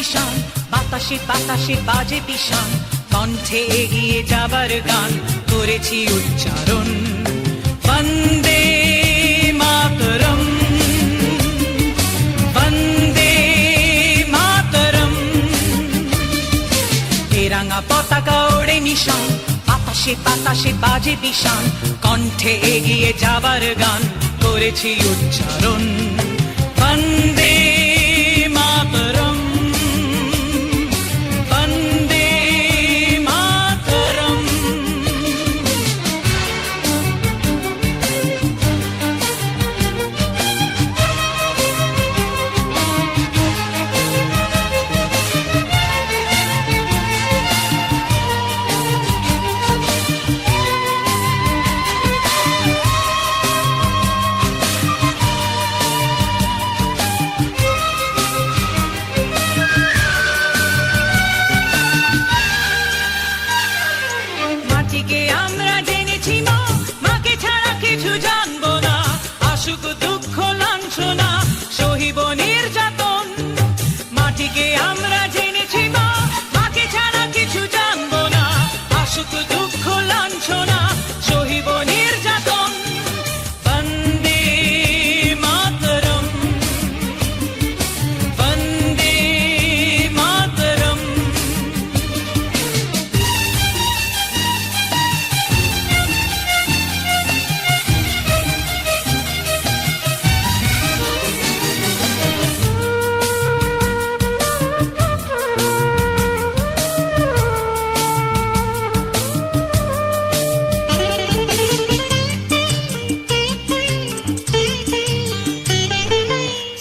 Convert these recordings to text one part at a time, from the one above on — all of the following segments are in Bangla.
নিশান, বাতাসে বাতাসে বাজে পিশান, কণ্ঠে এগিয়ে যাবার গান করেছি উচ্চারণ। বন্দে মাতরম, বন্দে মাতরম। এ রাঙা পতাকা ওড়ে নিশান, বাতাসে বাতাসে বাজে পিশান, কণ্ঠে এগিয়ে যাবার গান করেছি উচ্চারণ। বন্দে মাতরম, বন্দে মাতরম। মাটিকে আমরা জেনেছি মা, মাকে ছাড়া কিছু জানবো না। আসুক দুঃখ লাঞ্ছনা, সহিব নির্যাতন। মাটিকে আমরা জেনেছি মা, মাকে ছাড়া কিছু জানবো না। আসুক দুঃখ লাঞ্ছনা, সহিব নির্যাতন। বন্দে মাতরম, বন্দে মাতরম।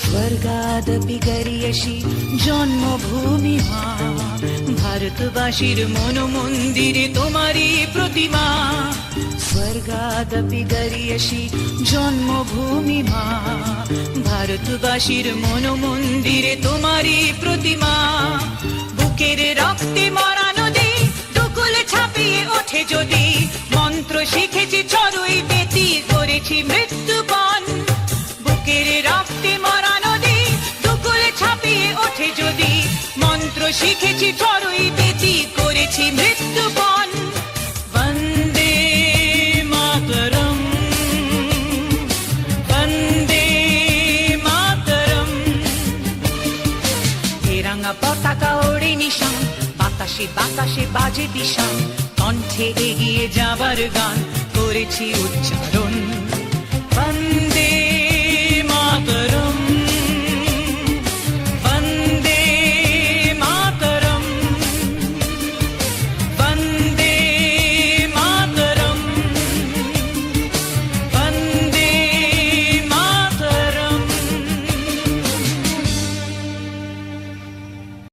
স্বর্গাদপি গরিয়সী জন্মভূমি মা, ভারতবাসীর মন মন্দিরে তোমারই প্রতিমা। স্বর্গাদপি গরিয়সী জন্মভূমি মা, ভারতবাসীর মন মন্দিরে তোমারই প্রতিমা। বুকের রক্তে মরা নদী দুকুল ছাপিয়ে ওঠে যদি, মন্ত্র শিখেছি চড়ুই বেতি করেছি মৃত্যুপণ। বুকের রক্তে মরা নদী দুকুল ছাপিয়ে ওঠে যদি, মন্ত্র শিখেছি চড়ুই বেতি করেছি মৃত্যুপণ। বন্দে মাতরম, বন্দে মাতরম। এ রাঙা পতাকা ওড়ে নিশান, বাতাসে বাতাসে বাজে পিশান, কণ্ঠে এগিয়ে যাবার গান করেছি উচ্চারণ।